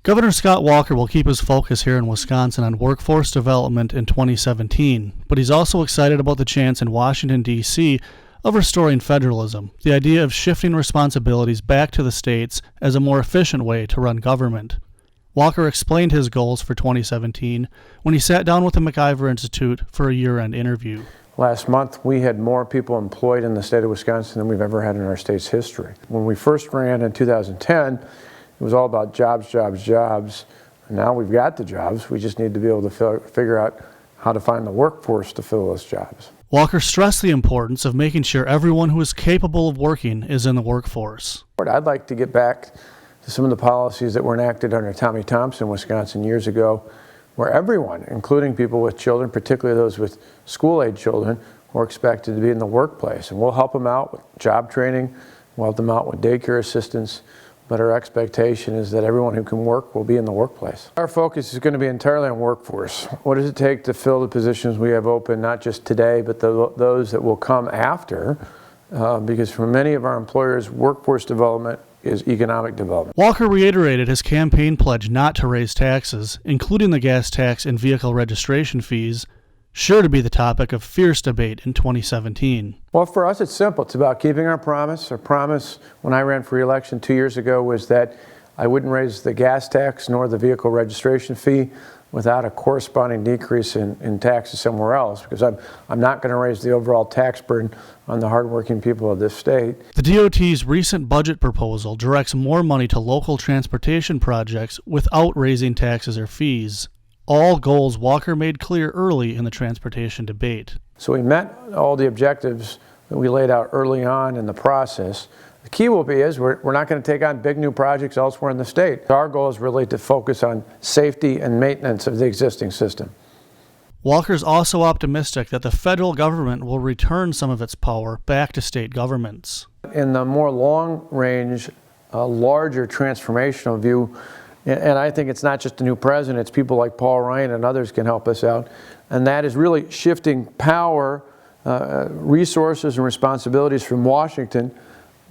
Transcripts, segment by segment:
Governor Scott Walker will keep his focus here in Wisconsin on workforce development in 2017, but he's also excited about the chance in Washington, D.C. of restoring federalism, the idea of shifting responsibilities back to the states as a more efficient way to run government. Walker explained his goals for 2017 when he sat down with the MacIver Institute for a year-end interview. Last month, we had more people employed in the state of Wisconsin than we've ever had in our state's history. When we first ran in 2010, it was all about jobs, jobs, jobs. And now we've got the jobs. We just need to be able to figure out how to find the workforce to fill those jobs. Walker stressed the importance of making sure everyone who is capable of working is in the workforce. I'd like to get back to some of the policies that were enacted under Tommy Thompson, Wisconsin, years ago, where everyone, including people with children, particularly those with school-age children, were expected to be in the workplace. And we'll help them out with job training, we'll help them out with daycare assistance, but our expectation is that everyone who can work will be in the workplace. Our focus is going to be entirely on workforce. What does it take to fill the positions we have open, not just today, but those that will come after? Because for many of our employers, workforce development is economic development. Walker reiterated his campaign pledge not to raise taxes, including the gas tax and vehicle registration fees, sure to be the topic of fierce debate in 2017. Well, for us, it's simple. It's about keeping our promise. Our promise when I ran for re-election 2 years ago was that I wouldn't raise the gas tax nor the vehicle registration fee without a corresponding decrease in taxes somewhere else, because I'm not going to raise the overall tax burden on the hardworking people of this state. The DOT's recent budget proposal directs more money to local transportation projects without raising taxes or fees. All goals Walker made clear early in the transportation debate. So we met all the objectives that we laid out early on in the process. The key will be is we're not going to take on big new projects elsewhere in the state. Our goal is really to focus on safety and maintenance of the existing system. Walker's also optimistic that the federal government will return some of its power back to state governments. In the more long-range, larger transformational view, and I think it's not just a new president, it's people like Paul Ryan and others can help us out, and that is really shifting power, resources and responsibilities from Washington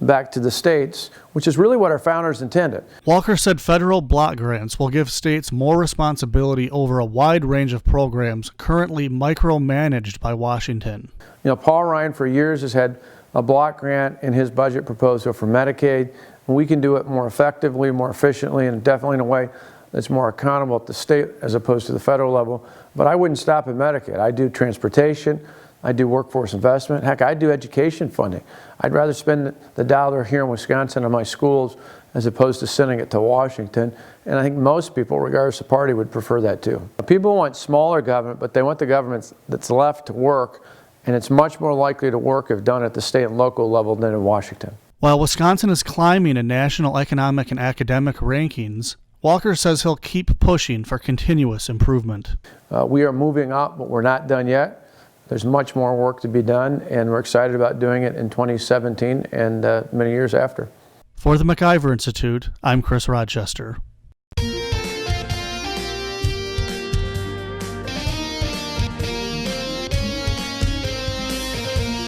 back to the states, which is really what our founders intended. Walker said federal block grants will give states more responsibility over a wide range of programs currently micromanaged by Washington. You know, Paul Ryan for years has had a block grant in his budget proposal for Medicaid. We can do it more effectively, more efficiently, and definitely in a way that's more accountable at the state as opposed to the federal level. But I wouldn't stop at Medicaid. I do transportation, I do workforce investment, heck, I do education funding. I'd rather spend the dollar here in Wisconsin on my schools as opposed to sending it to Washington. And I think most people, regardless of party, would prefer that too. People want smaller government, but they want the government that's left to work, and it's much more likely to work if done at the state and local level than in Washington. While Wisconsin is climbing in national economic and academic rankings, Walker says he'll keep pushing for continuous improvement. We are moving up, but we're not done yet. There's much more work to be done, and we're excited about doing it in 2017 and many years after. For the MacIver Institute, I'm Chris Rochester.